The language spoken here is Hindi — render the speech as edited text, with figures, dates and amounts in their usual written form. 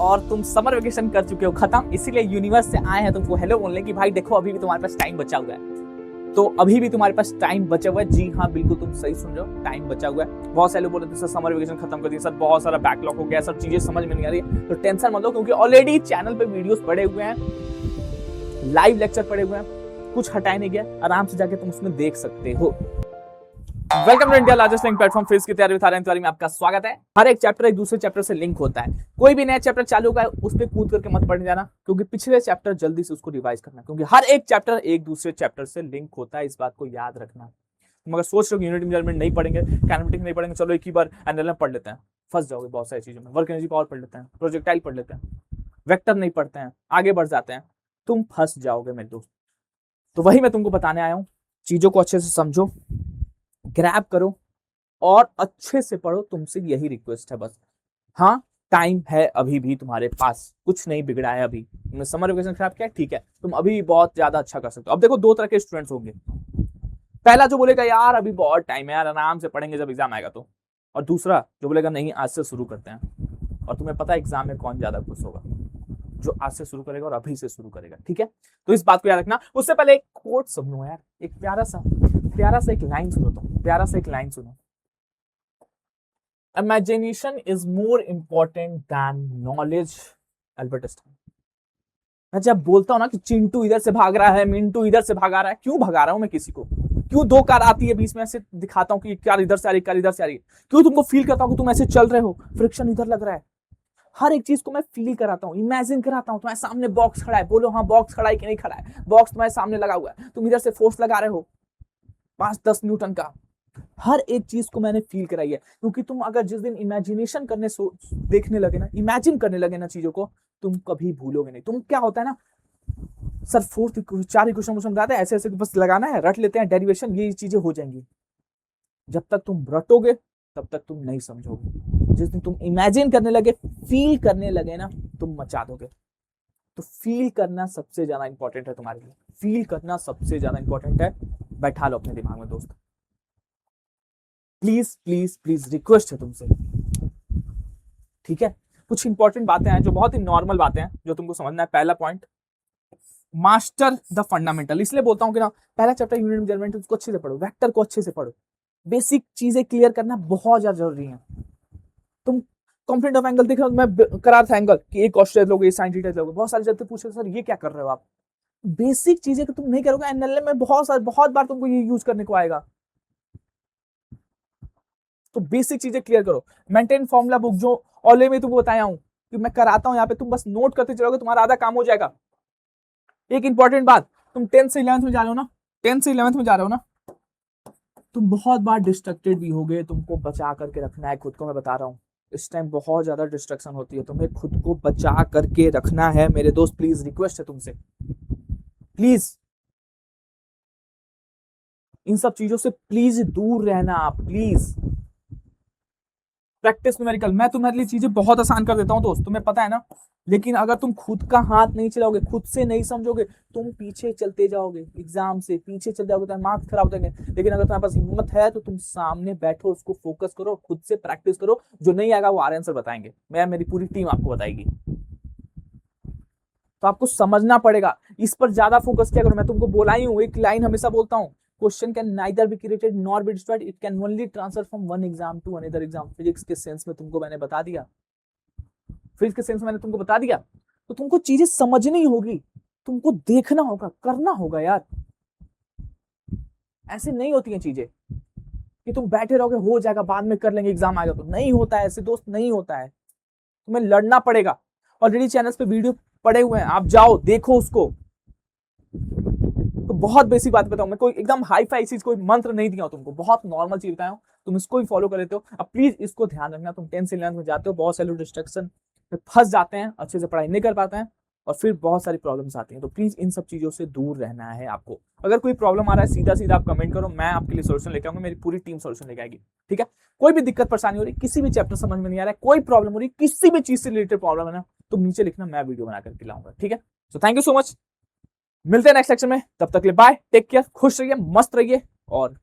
और तुम समर वेकेशन कर चुके हो खत्म, इसीलिए यूनिवर्स से आए हैं तुमको हेलो बोलने की भाई देखो अभी भी तुम्हारे पास टाइम बचा हुआ है। तो अभी भी तुम्हारे पास टाइम बचा हुआ है। जी हाँ, बिल्कुल तुम सही सुन रहे हो, टाइम बचा हुआ है। बहुत सारे लोग बोल रहे थे सर समर वेकेशन खत्म कर दिया सर, बहुत सारा बैकलॉग हो गया, सब चीजें समझ में नहीं आ रही है। तो टेंशन मत लो, क्योंकि ऑलरेडी चैनल पे वीडियोस पड़े हुए हैं, लाइव लेक्चर पड़े हुए हैं, कुछ हटाए नहीं गया, आराम से जाके तुम उसमें देख सकते हो। Welcome to India largest link platform face की तैयारी विद आर्यन में आपका स्वागत है। हर एक चैप्टर एक दूसरे चैप्टर से लिंक होता है। कोई भी नया चैप्टर चालू होगा उस पर कूद करके मत पढ़ने जाना, क्योंकि पिछले चैप्टर जल्दी से उसको रिवाइज करना, क्योंकि हर एक चैप्टर एक दूसरे चैप्टर से लिंक होता है, इस बात को याद रखना। तुम अगर सोच रहे हो यूनिट मेजरमेंट नहीं पढ़ेंगे, काइनेमेटिक्स नहीं पढ़ेंगे, चलो एक ही बार एनएलएम पढ़ लेते हैं, फंस जाओगे बहुत सारी चीजों में। वर्क एनर्जी पावर पढ़ लेते हैं, प्रोजेक्टाइल पढ़ लेते हैं, वेक्टर नहीं पढ़ते हैं, आगे बढ़ जाते हैं, तुम फंस जाओगे मेरे दोस्त। तो वही मैं तुमको बताने आया हूँ, चीजों को अच्छे से समझो, ग्रैब करो और अच्छे से पढ़ो, तुमसे यही रिक्वेस्ट है बस। हाँ, टाइम है अभी भी तुम्हारे पास, कुछ नहीं बिगड़ा है अभी। तुमने समर वेकेशन खराब किया, ठीक है, तुम अभी बहुत ज्यादा अच्छा कर सकते हो। अब देखो दो तरह के स्टूडेंट्स होंगे, पहला जो बोलेगा यार अभी बहुत टाइम है यार, आराम से पढ़ेंगे जब एग्जाम आएगा तो, और दूसरा जो बोलेगा नहीं आज से शुरू करते हैं। और तुम्हें पता है एग्जाम में कौन ज्यादा खुश होगा, जो आज से शुरू करेगा और अभी से शुरू करेगा, ठीक है। तो इस बात को याद रखना। उससे पहले एक कोट सुन लो यार, एक प्यारा सा एक लाइन सुनो, तुम प्यारा सा एक लाइन सुनो। Imagination is more important than knowledge, Albert Einstein. मैं जब बोलता हूं ना कि चिंटू इधर से भाग रहा है, मिंटू इधर से भागा रहा है, क्यों भगा रहा हूं मैं किसी को? क्यों दो कार आती है बीच में, ऐसे दिखाता हूं कि कार इधर से आ रही, कार इधर से आ रही है? क्यों तुमको फील करता हूं कि तुम ऐसे चल रहे हो, फ्रिक्शन इधर लग रहा है? हर एक चीज को मैं फील कराता हूँ, इमेजिन कराता हूँ। तुम्हारे सामने बॉक्स खड़ा है, बोलो हाँ बॉक्स खड़ा है कि नहीं खड़ा है? बॉक्स तुम्हारे सामने लगा हुआ है, तुम इधर से फोर्स लगा रहे हो 5-10 न्यूटन का। हर एक चीज को मैंने फील कराई है, क्योंकि तुम अगर जिस दिन इमेजिनेशन करने देखने लगे ना, इमेजिन करने लगे ना चीजों को, तुम कभी भूलोगे नहीं। तुम क्या होता है ना, सर फोर्थ 4 इक्वेशन बताते हैं, ऐसे ऐसे बस लगाना है, रट लेते हैं, डेरिवेशन, ये चीजें हो जाएंगी। जब तक तुम रटोगे तब तक तुम नहीं समझोगे। जिस दिन तुम इमेजिन करने लगे, फील करने लगे ना, तुम मचा दोगे। तो फील करना सबसे ज्यादा इंपॉर्टेंट है तुम्हारे लिए, फील करना सबसे ज्यादा इंपॉर्टेंट है। बैठा लो अपने दिमाग में दोस्त, प्लीज प्लीज प्लीज रिक्वेस्ट है तुमसे, ठीक है। कुछ इंपॉर्टेंट बातें हैं जो बहुत ही नॉर्मल बातें हैं जो तुमको समझना है। पहला पॉइंट, मास्टर द फंडामेंटल। इसलिए बोलता हूं कि ना, पहला चैप्टर यूनिट मेजरमेंट उसको अच्छे से पढ़ो, वेक्टर को अच्छे से पढ़ो, बेसिक चीजें क्लियर करना बहुत ज्यादा जरूरी है। तुम कॉम्पोनेंट ऑफ एंगल देख रहे हो, मैं करा था एंगल कि एक कॉस लोगे, साइन थीटा लोगे, बहुत सारे जब पूछे सर ये क्या कर रहे हो आप? बेसिक चीजें तुम नहीं करोगे, एनएलएम में बहुत बार तुमको ये यूज करने को आएगा। तो बेसिक चीजें क्लियर करो। मेंटेन फॉर्मूला बुक, जो ऑलरेडी मैं तुमको बताया हूं कि मैं कराता हूं, यहाँ पे तुम बस नोट करते चलोगे, तुम्हारा आधा काम हो जाएगा। एक इंपॉर्टेंट बात, तुम 10th से 11th में जा रहे हो ना, 10th से 11th में जा रहे हो ना, तुम बहुत बार डिस्ट्रक्टेड भी होगे, तुमको बचा करके रखना है खुद को। मैं बता रहा हूँ इस टाइम बहुत ज्यादा डिस्ट्रक्शन होती है, तुम्हें खुद को बचा करके रखना है मेरे दोस्त। प्लीज रिक्वेस्ट है तुमसे, प्लीज इन सब चीजों से प्लीज दूर रहना आप, प्लीज। प्रैक्टिस न्यूमेरिकल, मैं तुम्हारे लिए चीजें बहुत आसान कर देता हूं दोस्त, तुम्हें पता है ना। लेकिन अगर तुम खुद का हाथ नहीं चलाओगे, खुद से नहीं समझोगे, तुम पीछे चलते जाओगे, एग्जाम से पीछे चल जाओगे, तो मार्क्स खराब हो जाएंगे। लेकिन अगर तुम्हारे पास हिम्मत है तो तुम सामने बैठो, उसको फोकस करो, खुद से प्रैक्टिस करो। जो नहीं आएगा वो आर्यन सर बताएंगे, मैं मेरी पूरी टीम आपको बताएगी। तो आपको समझना पड़ेगा, इस पर ज्यादा फोकस क्या करो। मैं तुमको बोला ही हूँ, एक लाइन हमेशा बोलता हूँ, question can neither be created nor be destroyed, it can only transfer from one exam to another exam. Physics के सेंस में तुमको मैंने बता दिया, फिजिक्स के सेंस में मैंने तुमको बता दिया। तो तुमको चीजें समझनी होगी, तुमको देखना होगा, करना होगा यार। ऐसे नहीं होती हैं चीजें कि तुम बैठे रहोगे हो जाएगा बाद में कर लेंगे एग्जाम आएगा तो। नहीं होता है ऐसे दोस्त, नहीं होता है। तुम्हें लड़ना पड़ेगा। ऑलरेडी चैनल्स पे वीडियो पड़े हुए हैं, आप जाओ देखो उसको। तो बहुत बेसिक बात बताऊं मैं, कोई एकदम हाई फाई चीज, कोई मंत्र नहीं दिया तुमको, बहुत नॉर्मल चीज बताया हूं, तुम इसको ही फॉलो कर लेते हो। अब प्लीज इसको ध्यान रखना, तुम 10th से 11th में जाते हो, बहुत सारे डिस्ट्रक्शन में फंस जाते हैं, अच्छे से पढ़ाई नहीं कर पाते हैं, और फिर बहुत सारी प्रॉब्लम्स आती हैं। तो प्लीज इन सब चीजों से दूर रहना है आपको। अगर कोई प्रॉब्लम आ रहा है सीधा सीधा आप कमेंट करो, मैं आपके लिए सोल्यूशन लेके आऊंगा, मेरी पूरी टीम सोल्यूशन लेके आएगी, ठीक है। कोई भी दिक्कत परेशानी हो रही, किसी भी चैप्टर समझ में नहीं आ रहा है, कोई प्रॉब्लम हो रही, किसी भी चीज से रिलेटेड प्रॉब्लम है ना, तुम नीचे लिखना, मैं वीडियो बना करके लाऊंगा, ठीक है। So thank you so much, मिलते हैं नेक्स्ट सेक्शन में, तब तक के लिए बाय, टेक केयर, खुश रहिए, मस्त रहिए और